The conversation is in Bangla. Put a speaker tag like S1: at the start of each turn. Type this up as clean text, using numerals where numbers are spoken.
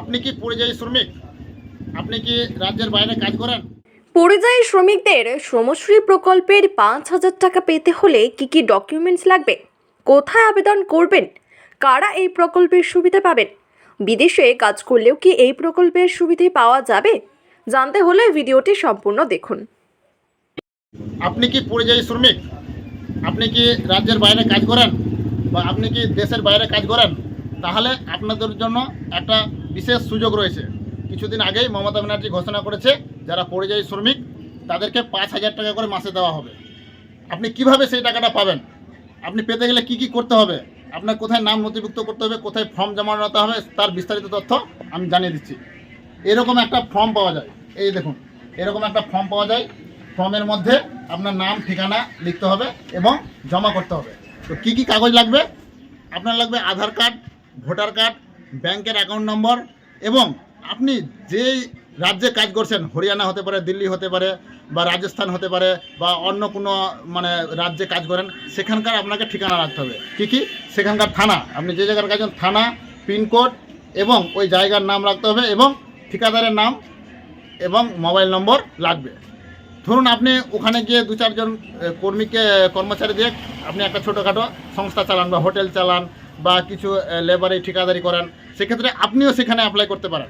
S1: আপনি কি পরিযায়ী শ্রমিক? আপনি কি রাজ্যের বাইরে কাজ করেন?
S2: পরিযায়ী শ্রমিকদের শ্রমশ্রী প্রকল্পের 5,000 টাকা পেতে হলে কি কি ডকুমেন্টস লাগবে, কোথায় আবেদন করবেন, কারা এই প্রকল্পের সুবিধা পাবেন, বিদেশে কাজ করলেও কি এই প্রকল্পের সুবিধে পাওয়া যাবে? জানতে হলে ভিডিওটি সম্পূর্ণ দেখুন।
S1: আপনি কি পরিযায়ী শ্রমিক? আপনি কি রাজ্যের বাইরে কাজ করেন বা আপনি কি দেশের বাইরে কাজ করেন? তাহলে আপনাদের জন্য একটা বিশেষ সুযোগ রয়েছে। কিছুদিন আগেই মমতা ব্যানার্জি ঘোষণা করেছে যারা পরিযায়ী শ্রমিক তাদেরকে 5,000 টাকা করে মাসে দেওয়া হবে। আপনি কিভাবে সেই টাকাটা পাবেন? আপনি পেতে গেলে কি কি করতে হবে, আপনার কোথায় নাম নথিভুক্ত করতে হবে, কোথায় ফর্ম জমা দিতে হবে, তার বিস্তারিত তথ্য আমি জানিয়ে দিচ্ছি। এরকম একটা ফর্ম পাওয়া যায়, এই দেখুন, এরকম একটা ফর্ম পাওয়া যায়। ফর্মের মধ্যে আপনার নাম ঠিকানা লিখতে হবে এবং জমা করতে হবে। তো কি কি কাগজ লাগবে? আপনার লাগবে আধার কার্ড, ভোটার কার্ড, ব্যাংকের অ্যাকাউন্ট নম্বর, এবং আপনি যেই রাজ্যে কাজ করছেন, হরিয়ানা হতে পারে, দিল্লি হতে পারে, বা রাজস্থান হতে পারে, বা অন্য কোনো রাজ্যে কাজ করেন, সেখানকার আপনাকে ঠিকানা রাখতে হবে। কী কী? সেখানকার থানা, আপনি যে জায়গার কাজ করেন থানা, পিনকোড এবং ওই জায়গার নাম রাখতে হবে, এবং ঠিকাদারের নাম এবং মোবাইল নম্বর লাগবে। ধরুন আপনি ওখানে গিয়ে 2-4 জন কর্মচারী দিয়ে আপনি একটা ছোটোখাটো সংস্থা চালান বা হোটেল চালান বা কিছু লেবারি ঠিকাদারি করেন, সেক্ষেত্রে আপনিও সেখানে অ্যাপ্লাই করতে পারেন।